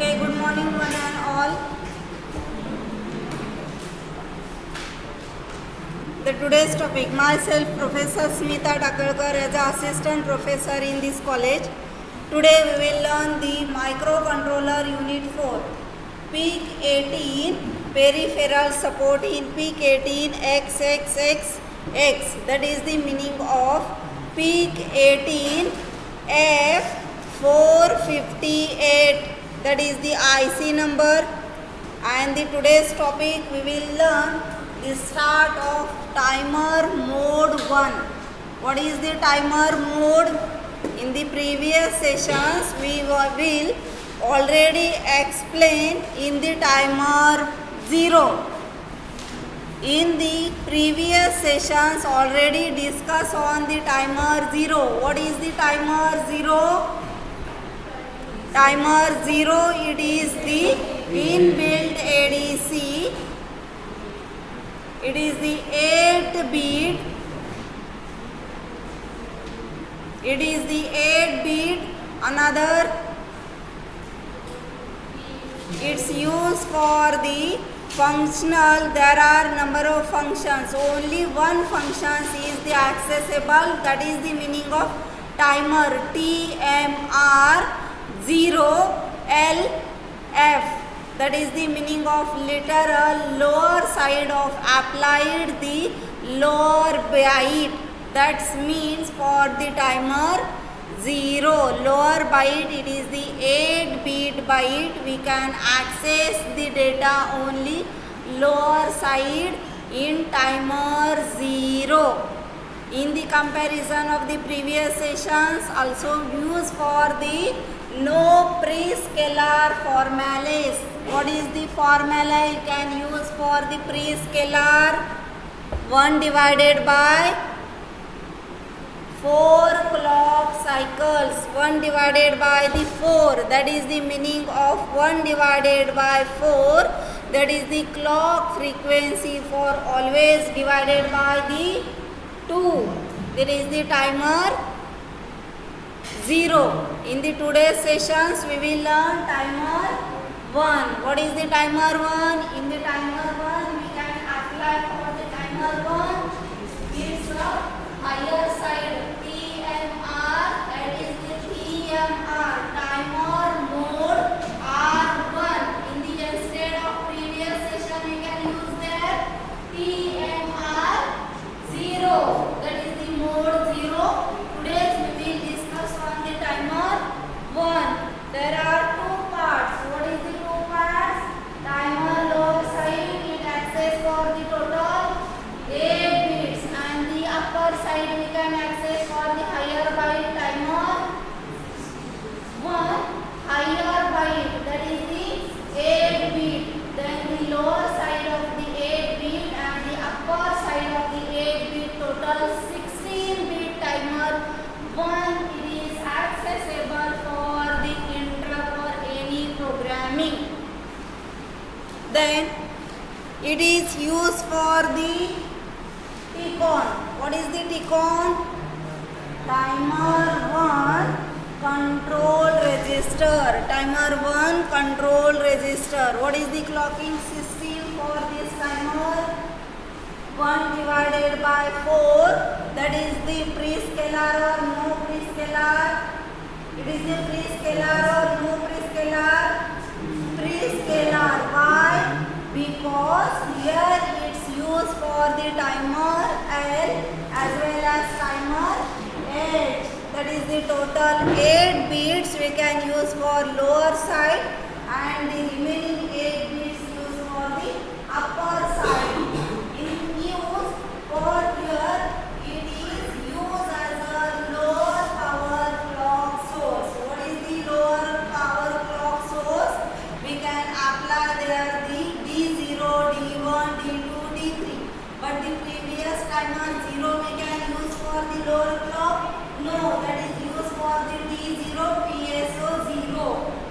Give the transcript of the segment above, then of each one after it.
Okay, good morning one and all. The today's topic, myself Professor Smita Takalkar as an assistant professor in this college. Today we will learn the microcontroller unit 4. Peak 18 peripheral support in peak 18 XXXX. That is the meaning of peak 18 F458. That is the IC number. And the today's topic we will learn the start of timer mode 1. What is the timer mode? In the previous sessions we will already explain in the timer 0. In the previous sessions already discussed on the timer 0. What is the timer 0? Timer 0, it is the inbuilt ADC. It is the 8-bit. It is the 8-bit. Another, it's used for the functional. There are number of functions. Only one function is the accessible. That is the meaning of timer. TMR 0LF. That is the meaning of literal lower side of applied the lower byte. That means for the timer 0 lower byte, it is the 8-bit byte. We can access the data only lower side in timer 0. In the comparison of the previous sessions, also used for the no prescalar formulas. What is the formula you can use for the prescalar? 1 divided by 4 clock cycles. 1 divided by the 4. That is the meaning of 1 divided by 4. That is the clock frequency for always divided by the 2. That is the timer 0. In the today's sessions we will learn timer 1. What is the timer 1? In the timer 1 we can apply for the timer 1. It's a higher side TMR. That is the TMR timer mode R1. In the instead of previous session we can use that TMR 0. That is the mode 0. Today we will discuss on the timer 1. There are two parts. What is the two parts? Timer lower side, it access for the total 8 bits, and the upper side we can access for the higher byte timer 1 higher byte, that is the 8 bit. Then the lower side of the 8 bit and the upper side of the 8 bit, total 16 bit timer 1. It is accessible for the interrupt or any programming. Then it is used for the TCON. What is the TCON? Timer 1 control register. Timer 1 control register. What is the clocking system for this timer? 1 divided by 4. That is the prescalar or no prescalar. It is the prescalar or no prescalar. Prescalar. Why? Because here it's used for the timer L as well as timer H. That is the total 8 bits we can use for lower side and the remaining 8 bits used for the upper side. In use for here, it is used as a lower power clock source. What is the lower power clock source? We can apply there the D0, D1, D2, D3. But the previous timer 0 we can use for the lower clock. No, that is used for the D0, PSO0.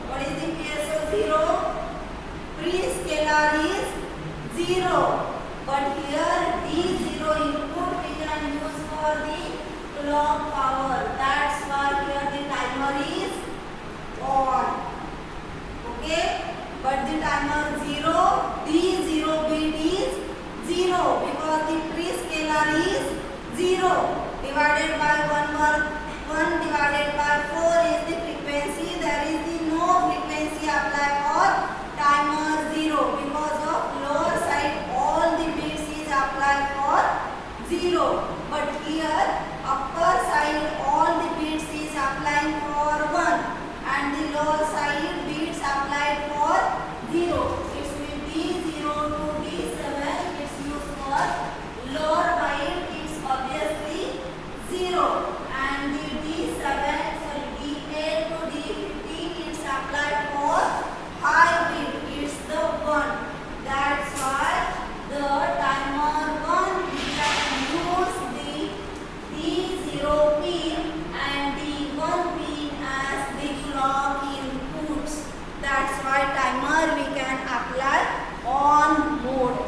What is the PSO0? Prescalar is 0. But here D0 input we can use for the clock power. That's why here the timer is on. Okay. 0 divided by 1 divided by 4 is the frequency. There is the no frequency applied for timer 0 because of lower side all the bits is applied for 0. But here upper side all the bits is applying for 1 and the lower side bits applied for 0. It will be 0 to D7. It's used for lower byte. It's obviously 0 and the D8 to D15 it's applied for high bit. It's the 1. That's why the timer 1 we can use the D0 pin and D1 pin as the clock inputs. That's why timer we can apply on mode.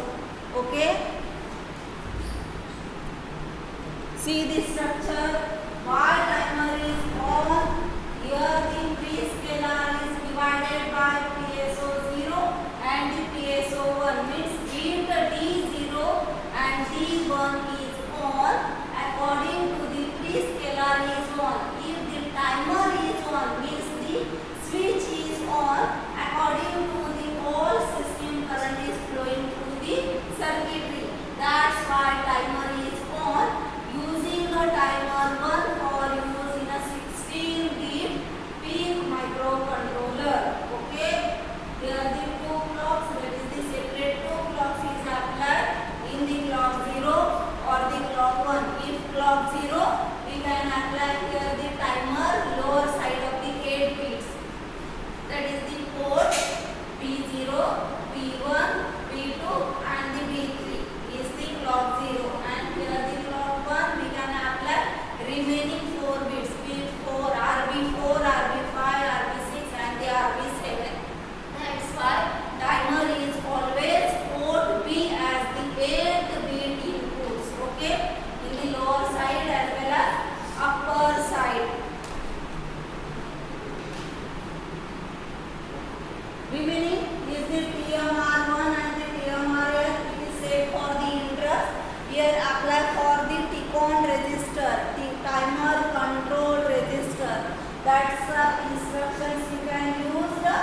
Okay. See the structure. Why timer is on? Here the prescaler is divided by PSO0 and the PSO1 means if the D0 and D1 is on, according to the prescaler is on. If the timer is on means the switch is on, according to the whole system current is flowing through the circuitry. That's why timer is on. Using the timer 1 for use in a 16-bit PIC microcontroller. Okay. Here the two clocks, that is the separate two clocks is applied in the clock 0 or the clock 1. If clock 0, we can apply here the timer lower side of the 8 bits. That is the port P0, P1, P2 and the P3 is the clock 0 and here the clock 1 we can apply remaining 4 bits P4, RB4, RB5, RB6 and the RB7. That's why timer is always port B as the 8 bit inputs. Okay, in the lower side as well as upper side. Remaining is the TMR1 and the TMR8. It is set for the interrupt. Here apply for the TCON register, the timer control register. That's the instructions you can use the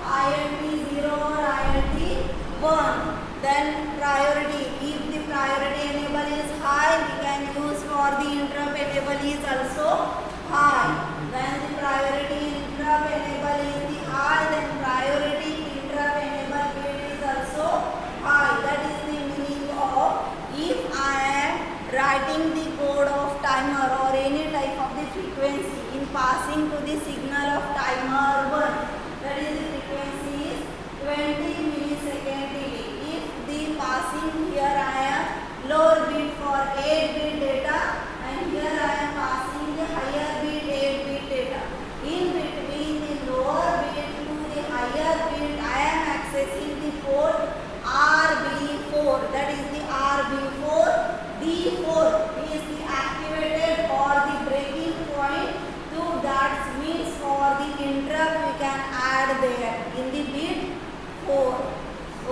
INT0 or INT1. Then priority. If the priority enable is high, we can use for the interrupt enable is also high. When the priority interrupt enable is the high, then priority interrupt enable bit is also high. That is the meaning of if I am writing the code of timer or any type of the frequency in passing to the signal of timer 1, that is the frequency is 20 millisecond delay. If the passing here I am lower bit for 8 bit data and here I am passing the higher bit 8 bit data. In between the lower bit to the higher bit I am accessing the port RB4. That is the RB4. D4 is the activated for the breaking point. To that means for the interrupt we can add there in the bit 4.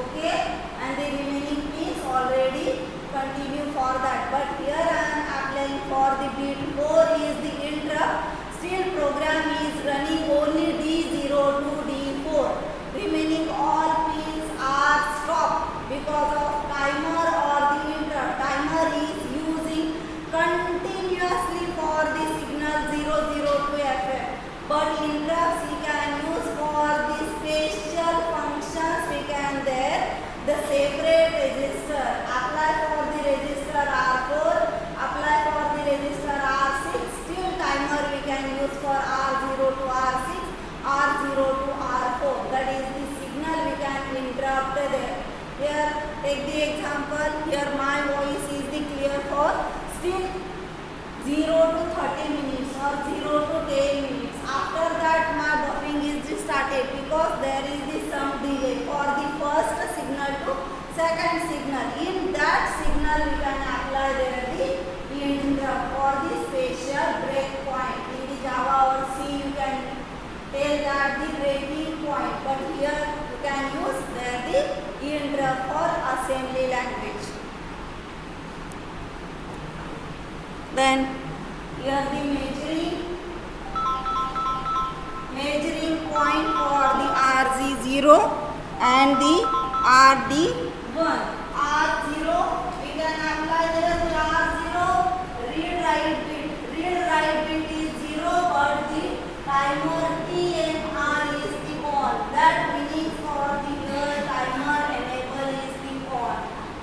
Okay, and the remaining is already continue for that. But here I am applying for the bit 4 is the interrupt. Still program is running only D0 to D4. Remaining all pins are stopped because of timer or the interrupt. Timer is using continuously for the signal 00 to FM. But interrupts we can use for the special functions. We can there the separate register. Apply for the register R4. Apply for the register R6. Still timer we can use for R0 to R6, R0 to R4. That is the signal we can interrupt there. Here take the example. Here my voice is the clear for still 0 to 30 minutes or 0 to 10 minutes. After that my buffering is started because there is the some delay for the first signal to second signal. In that signal we can apply there the interrupt for the spatial breakpoint. In the Java or C you can tell that the breaking point, but here you can use there the interrupt for assembly language. Then here the measuring point for the RG0 and the RD1. R0 we can apply there the R0 read write bit is 0 but the timer TMR is the on. That means for the timer enable is the on.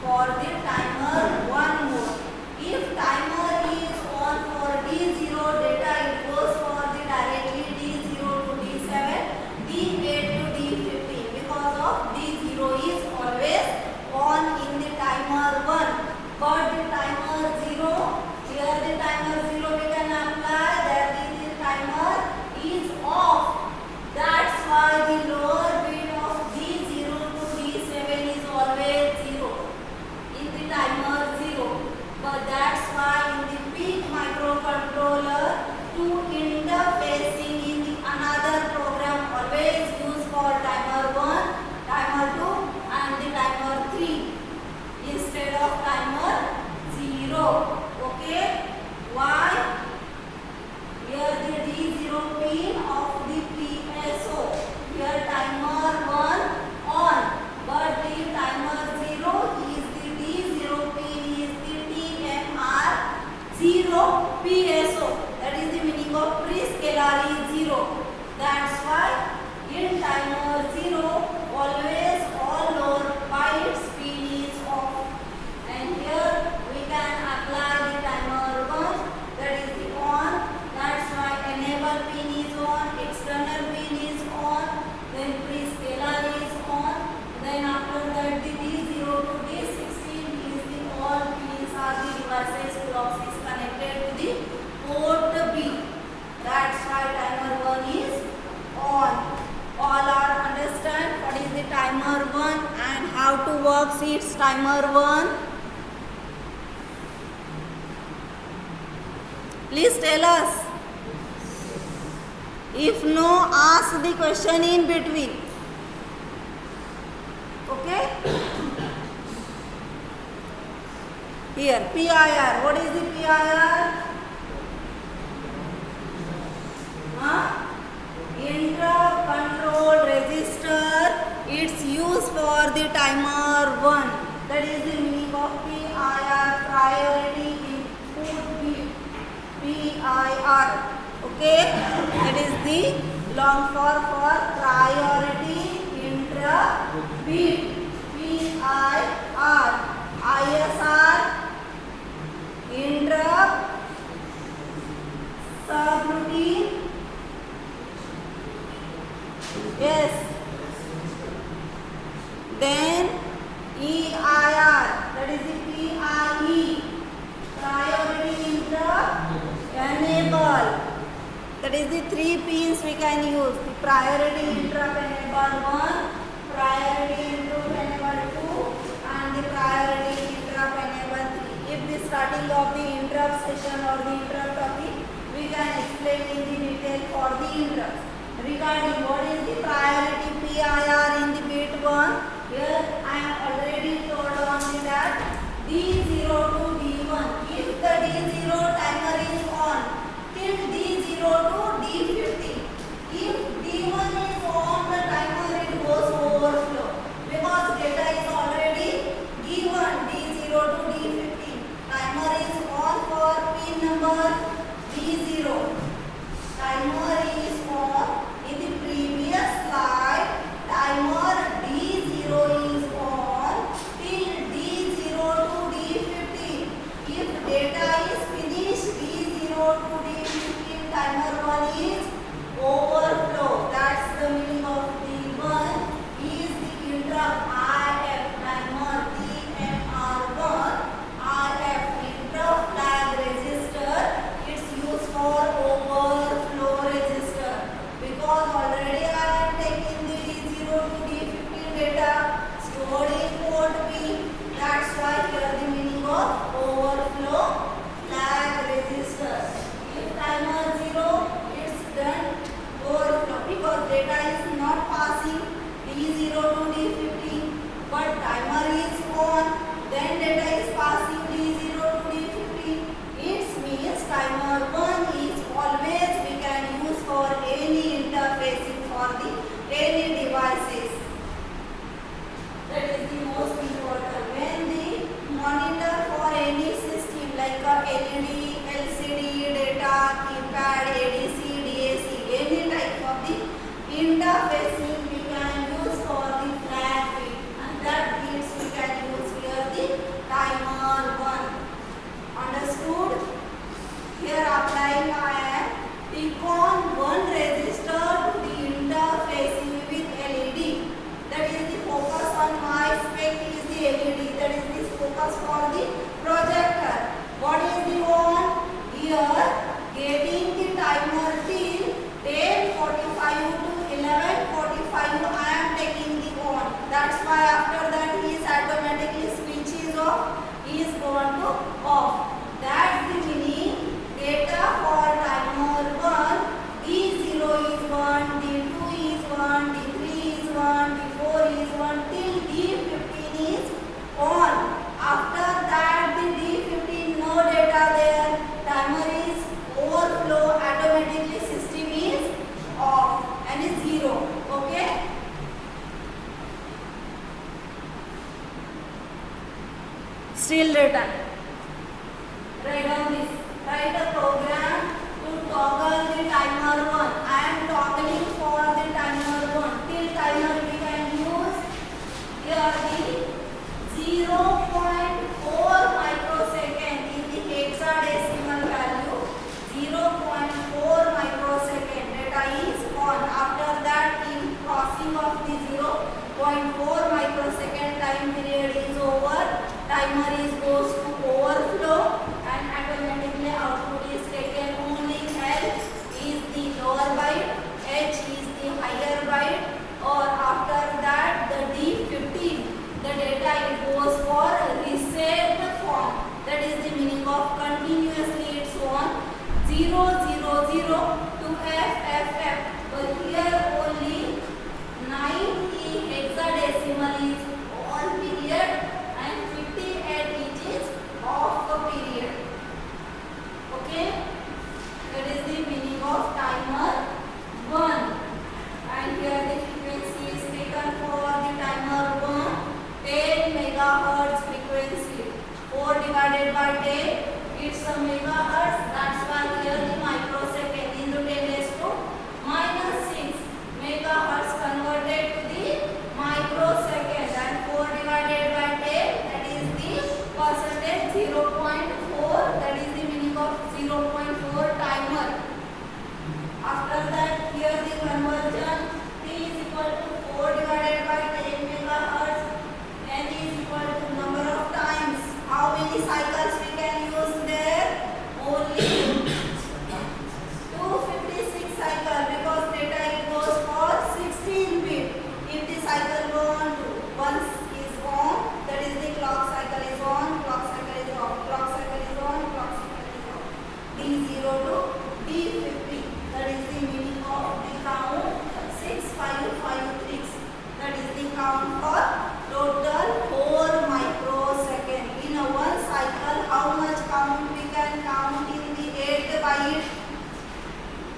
For the timer one more. If timer is on for D0 data, it goes for the directly D0 to D7, D8 to D15 because of D0 is always on in the timer 1. But the timer 0, here the timer 0 we can apply that the timer is off. That's why the lower bit of D0 to D7 is always 0 in the timer 0. But that's why in the PIC microcontroller to interfacing in the another program always use for timer 1, timer 2 and the timer 3 instead of timer 0. Okay? Why? Here the D0 pin of the PSO. Here timer 1 on. But the timer 0 is the D0 pin is the TMR 0 PSO. That is the meaning of prescaler is 0. That's why in timer 0 always all lower bytes pin is off. And here we can apply the timer 1 that is the on. That's why enable pin is on, external pin is on, then prescaler is on. Then after that the D0 to D16 is the all pins are the devices clocks is connected to the port B. That's why timer 1 is on. All are understand what is the timer 1 and how to work its timer 1. Please tell us. If no, ask the question in between. Okay? Here, PIR. What is the PIR? Interrupt control register. It's used for the timer 1. That is the meaning of PIR, priority input bit. PIR. Okay? That is the long for priority interrupt bit. PIR. ISR. Interrupt subroutine. Yes. Then EIR. That is the PIE. Priority interrupt enable. That is the 3 pins we can use. The priority interrupt enable 1, priority interrupt enable 2 and the priority interrupt enable 3. If the starting of the interrupt session or the interrupt topic, we can explain in the detail for the interrupts. Regarding what is the priority PIR in the bit 1, here I am already told only that D0 to D1. If the D0 timer is on till D0 to D15. If D1 is on, the Still written. Write down this. Write a program to toggle the timer 1. I am toggling for the timer 1. Till timer we can use here the 0.4 microsecond in the hexadecimal value. 0.4 microsecond data is on. After that, in crossing of the 0.4 microsecond time period is over, timer is goes to overflow and automatically output is taken. Only L is the lower byte, H is the higher byte, or after that the D15, the data it goes for reset form. That is the meaning of continuously it's on 0 0 0 to F F F. But here only 90 hexadecimal is on period and 58 it is off a period. Okay, that is the meaning of timer 1. And here the frequency is taken for the timer 1, 10 megahertz frequency. 4 divided by 10, it's a megahertz. That's why here the microsecond into 10 raised to minus 6 megahertz converted to the microsecond. And 4 divided by 10, that is the percentage 0.4. That is the meaning of 0.4 timer. After that, here the conversion T is equal to 4 divided by 10 megahertz. N is equal to number of times. How many cycles we can use there? Only 256 cycle, because data it goes for 16 bit. If the cycle go on to once is on, that is the clock cycle is on, clock cycle is off, clock cycle is on, clock cycle is off. D0 to D50. That is the meaning of the count 6556. That is the count for total 4 microseconds. In a one cycle, how much count we can count in the 8 byte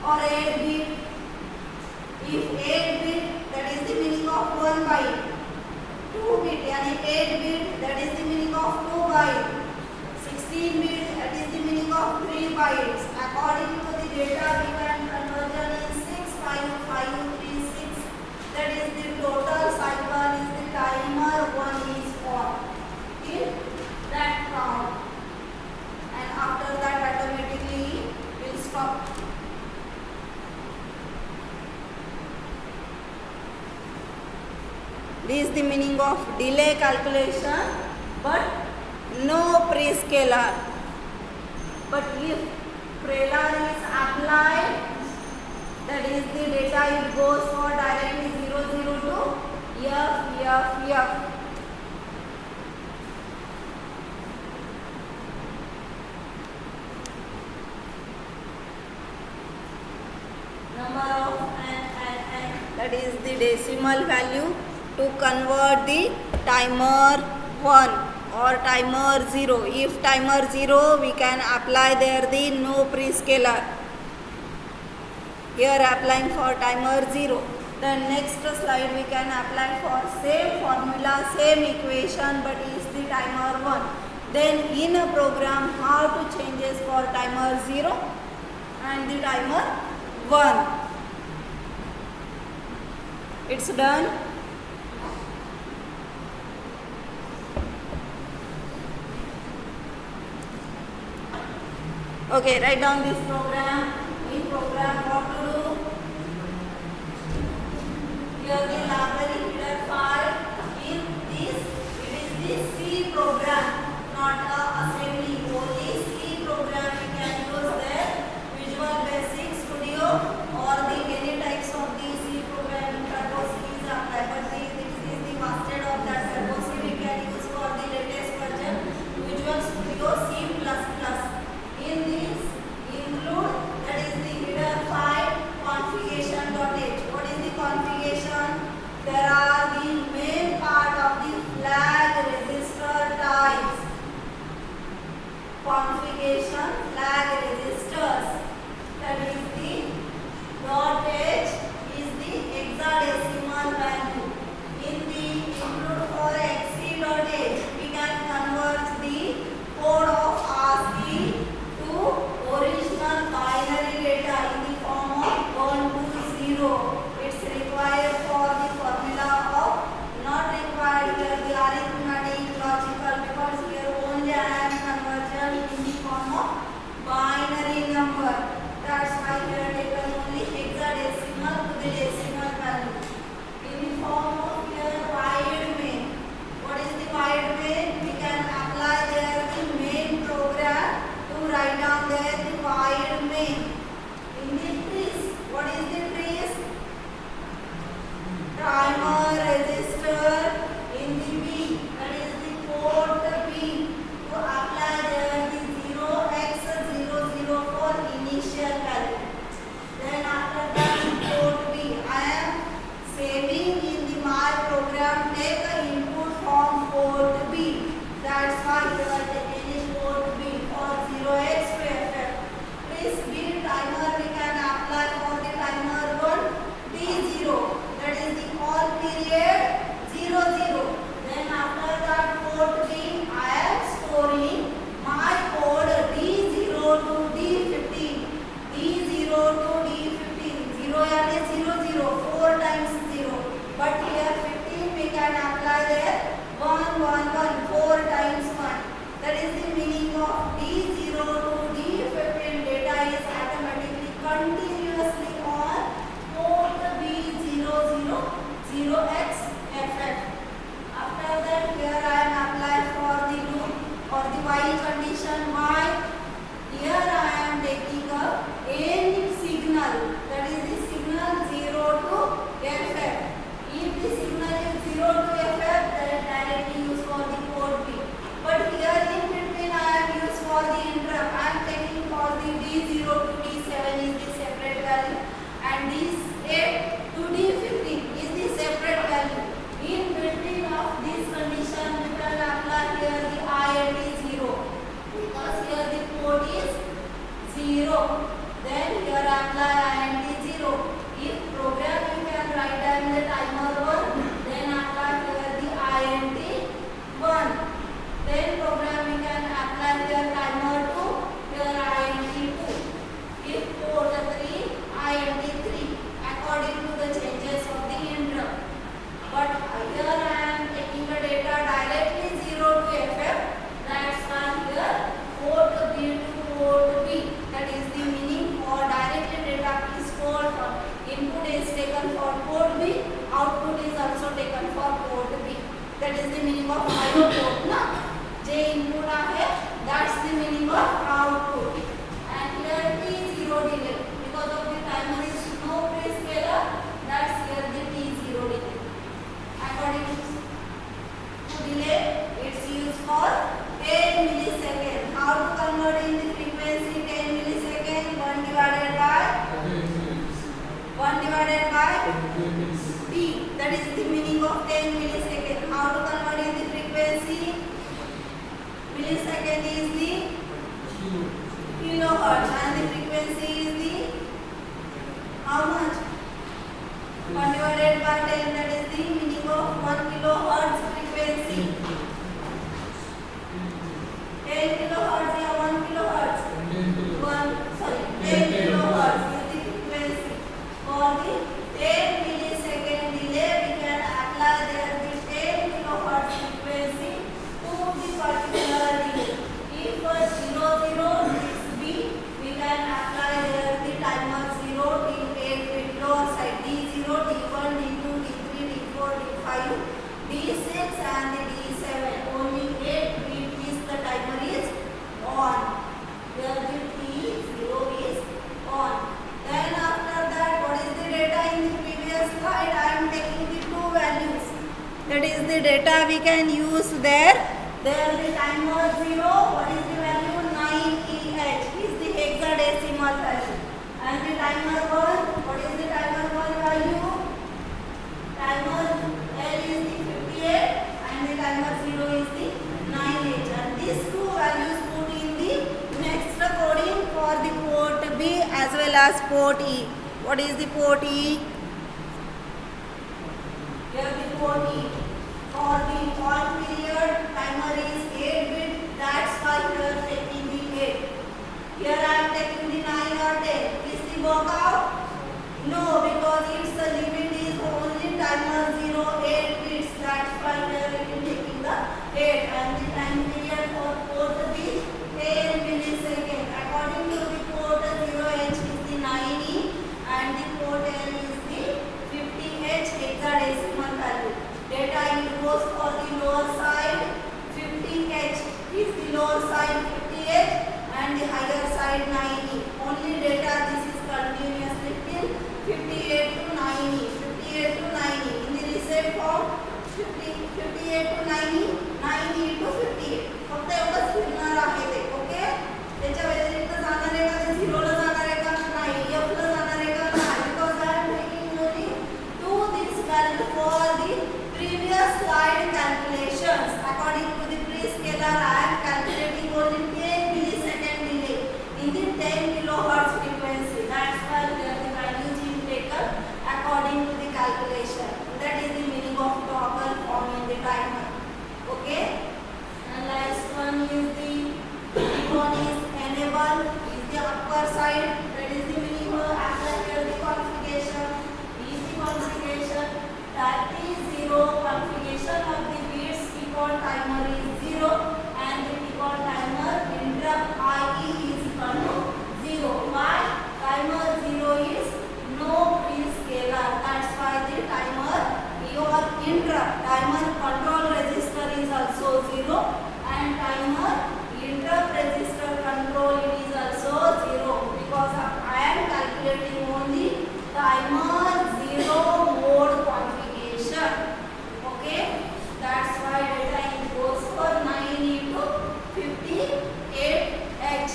or 8 bit? If 8 bit, that is the meaning of 1 byte. 2 bit, yani 8 bit, that is the meaning of 2 byte. 16 bit, that is the meaning of 3 bytes. According to the data, we can conversion in 65536. That is the total cycle is the timer 1 is on. Till that count. And after that automatically will stop. This is the meaning of delay calculation, but no prescaler. But if prelar is applied, that is the data it goes for directly 0 0 to F F F. Number of n, that is the decimal value to convert the timer 1 or timer 0. If timer 0, we can apply there the no prescaler. Here applying for timer 0. The next slide we can apply for same formula, same equation, but is the timer 1. Then in a program how to changes for timer 0 and the timer 1. It's done. Okay, write down this program. In program what to do? Here the library header file. In this, it is the C program, not a assembly. Only C program we can use there. Visual Basic Studio or the any types of the C program in Turbo C is applied. But this is the master of that Turbo C we can use for the latest version. Visual Studio C++. In this include, that is the header file. That is the meaning of 10 millisecond. How to convert in the frequency? Millisecond is the kilohertz and the frequency is the how much? 1 divided by 10. That is the meaning of 1 kilohertz frequency. 10 kilohertz या 1 kilohertz? 10 kilohertz is the frequency. For the 10 millisecond delay, we can apply there the 10 kilohertz frequency to the particular delay. If 00 is B, we can apply there the timer 0 till 8 bit lower side D0, D1, D2, D3, D4, D5, D6 and the D7. Only 8 bit is the timer is on. Where the T0 is on. Then after that, what is the data in the previous slide? I am taking the two values. That is the data we can use there. There the timer 0. What is the value? 9EH is the hexadecimal value. And the timer 1. What is the timer 1 value? Timer L is the 58 and the timer 0 is the 9H. And these two values put in the next coding for the port B as well as port E. What is the port E? Here the port E. For the on period, timer is 8 bit. That's why we are taking the 8. Here I am taking the 9 or 10. Is the workout? No, because its limit is only timer 0, 8 bits. That's why we are taking the 8. And the time period for port B 10 millisecond. According to the port 0H is the 9E and the port L is the 50H hexadecimal value. Data it goes for the lower side 50H is the lower side 50H and the higher side 9E. Only data this is continuously till 58 to 9E. 58 to 9E. In the reset form 58 to 9E, 9E to 58. फक्त एवढंच फिरणार आहे ते. Okay. त्याच्या व्यतिरिक्त जाणार आहे का? ते 0 ला जाणार आहे का? नाही. F ला जाणार आहे का? नाही. Because I am taking only to this value for the previous slide calculations. According to the pre-scalar, I am calculating only 10 millisecond delay in the 10 kilohertz frequency. That's why the values is taken according to the calculation. That is the meaning of toggle form in the timer. Okay. And last one is the icon is enable is the upper side. That is the meaning of after here the configuration is the configuration that is 0. Configuration of the bits icon timer is 0 and the icon timer interrupt IE is equal to 0. Why? Timer 0 is no pre-scalar. That's why the timer your interrupt timer control register is also 0 and timer interrupt register control it is also 0 because I am calculating only timer 0 mode configuration. Okay, that's why data it goes for 9 into 58H.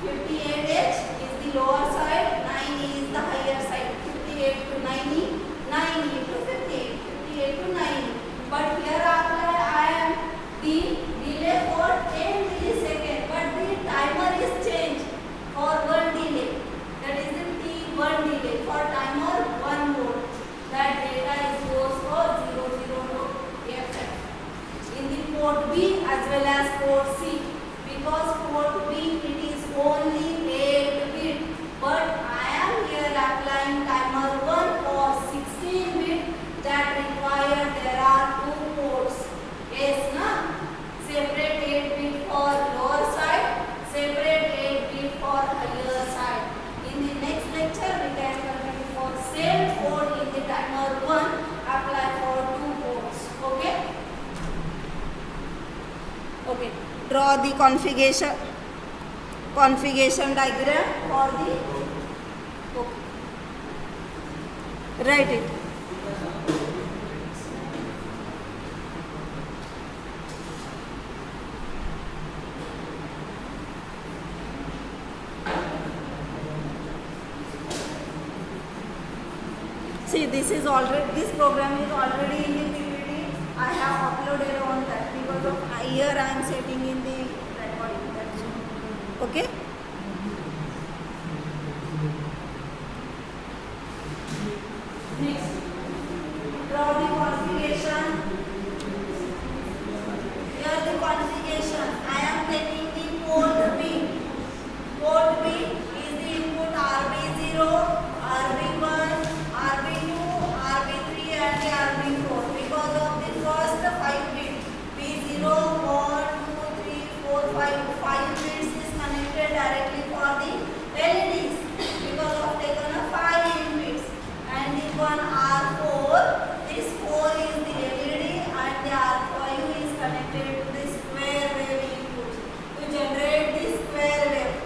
58H is the lower side, 9 is the higher side. 58 to 90, 9 into 58, 58 to 90. But here I am the delay for 10 millisecond, but the timer is changed for 1 delay. That is the T1 delay for timer 1 mode. That data is goes for 00 to FF. In the port B as well as port C, because port B it is only 8 bit, but I am here applying timer 1 for 16 bit. That required there are 2 ports. Yes, na? Separate 8 bit for lower side, separate 8 bit for higher side. In the next lecture, we can continue for same port in the timer 1, apply for 2 ports. Okay? Okay. Draw the configuration diagram for the. Okay. Write it. See this is already, this program is already in the PPT. I have uploaded on that because of here I am setting in the recording. That's it. Okay. Next, draw the configuration. Here the configuration. I am taking the port B. Port B is the input RB0, RB1, RB2, RB3 and the RB4. Because of the first 5 bits, B0, 1, 2, 3, 4, 5, 5 bits is connected directly for the LEDs. Because of taken a 5 bits. And the one R4, this 4 is the LED and the R5 is connected to the square wave input. To generate the square wave,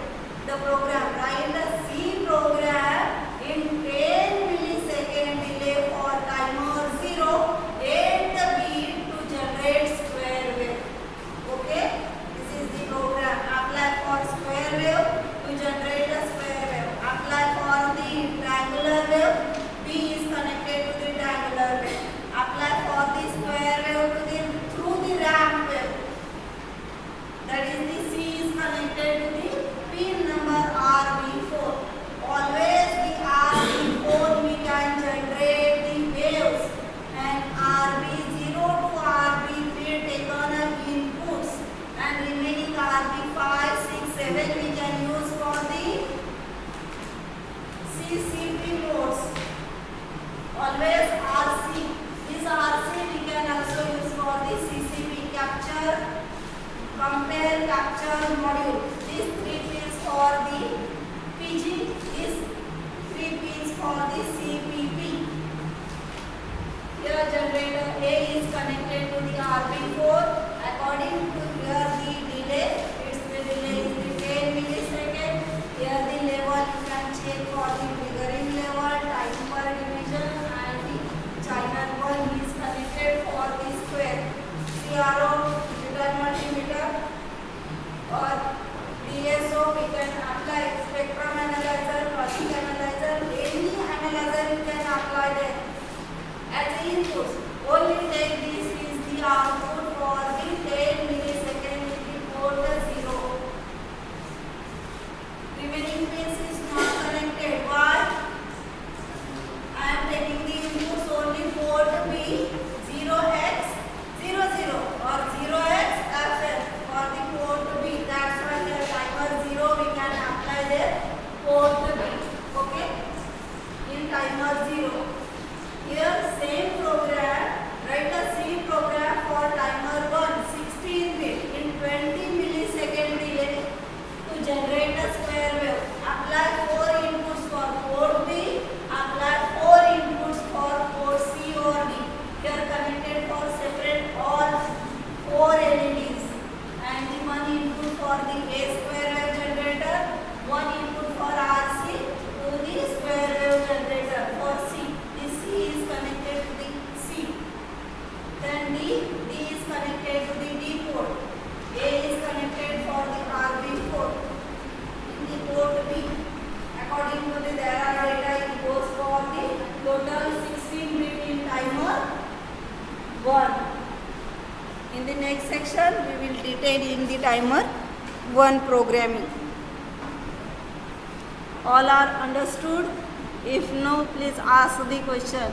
the program, write the C program in 10 millisecond delay for timer 0, 8 the beat to generate square wave. Okay, this is the program. Apply for square wave to generate a square wave. Apply for the triangular wave. B is connected to the triangular wave. Apply for the square wave to the through the ramp wave. That is the C is connected to the pin number RB4. Always the RB4 we can generate the waves and RB0 to RB3 taken as inputs and remaining RB5, 6, 7 we can use for the CCP modes. Always RC. This RC we can also use for the CCP capture, compare, capture module. These 3 pins for the PG. These 3 pins for the CPP. Here generator A is connected to the RB4. According to here the delay, its the delay is the 10 millisecond. Here the level you can check for the triggering level, time per division and the channel 1 is connected for the square. CRO, digital multimeter or DSO we can apply spectrum analyzer, logic analyzer, any analyzer you can apply there as inputs. Only take this is the output for the 10 millisecond with the port 0. Remaining pins is not connected. Why? I am taking the inputs only port B 0x 00 or 0x FF for the port B. That's why the timer 0 we can apply there port B. Okay? In timer 0. Here same program, write the C program for timer 1, 16 bit in 20 millisecond delay to generate a square wave. Apply 4 inputs for port B, apply 4 inputs for port C or D. Here connected for separate all 4 LEDs and the 1 input for the A square wave generator, 1 input for RC to the square wave generator for C. The C is connected to the C. Then D is connected to the D port. A is connected for the RB4 in the port B. According to the there are data, it goes for the total 16 bit in timer 1. In the next section, we will detail in the timer 1 programming. All are understood? If no, please ask the question.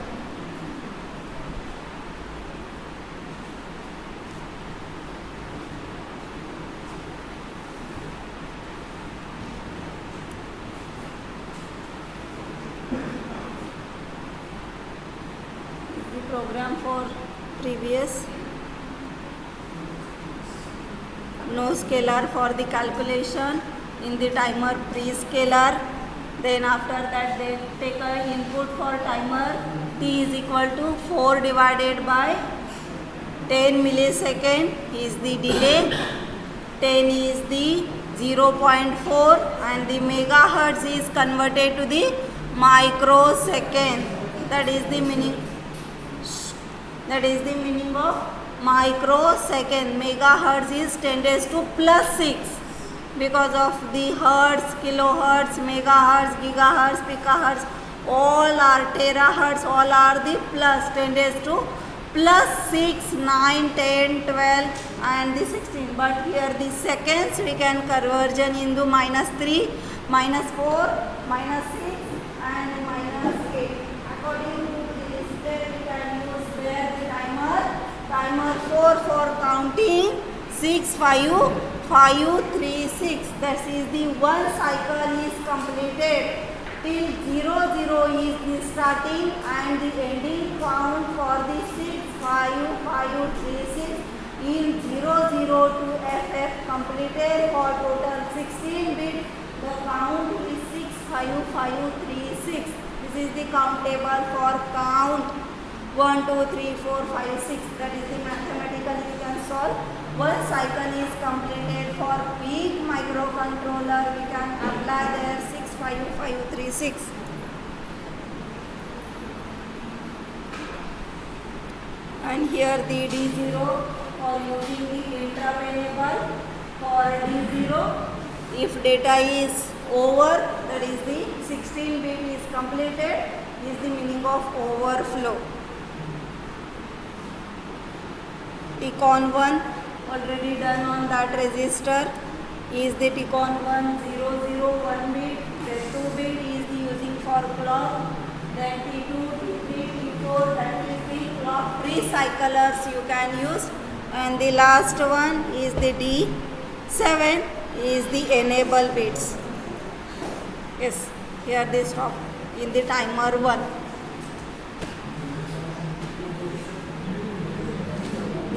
The program for previous. No scalar for the calculation. In the timer pre-scalar. Then after that they take a input for timer T is equal to 4 divided by 10 millisecond is the delay, 10 is the 0.4 and the megahertz is converted to the microsecond. That is the meaning of microsecond. Megahertz is 10 raised to plus 6 because of the hertz, kilohertz, megahertz, gigahertz, picohertz, all are terahertz, all are the plus 10 raised to plus 6, 9, 10, 12 and the 16. But here the seconds we can conversion into -3, -4, -6 and -8. According to this step we can use there the timer. Timer 4 for counting 6, 5, 5, 3, 6. That is the one cycle is completed. Till 0, 0 is the starting and the ending count for the 6, 5, 5, 3, 6. In 0, 0 to FF completed for total 16 bit. The count is 6, 5, 5, 3, 6. This is the countable for count 1, 2, 3, 4, 5, 6. That is the mathematically we can solve. One cycle is completed for big microcontroller. We can apply there 6, 5, 5, 3, 6. And here the D0 for using the interrupt enable for D0. If data is over, that is the 16 bit is completed, is the meaning of overflow. Ticon 1 already done on that register is the Ticon 1 0, 0, 1 bit. The 2 bit is the using for clock. Then T2, T3, T4, that is the clock pre-cyclers you can use. And the last one is the D7 is the enable bits. Yes, here they stop in the timer 1.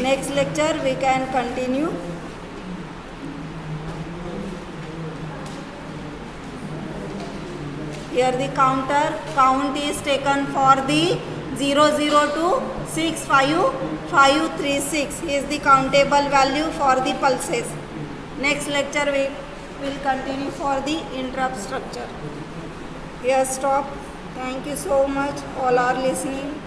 Next lecture we can continue. Here the count is taken for the 0, 0 to 6, 5, 5, 3, 6 is the countable value for the pulses. Next lecture we will continue for the interrupt structure. Here stop. Thank you so much. All are listening.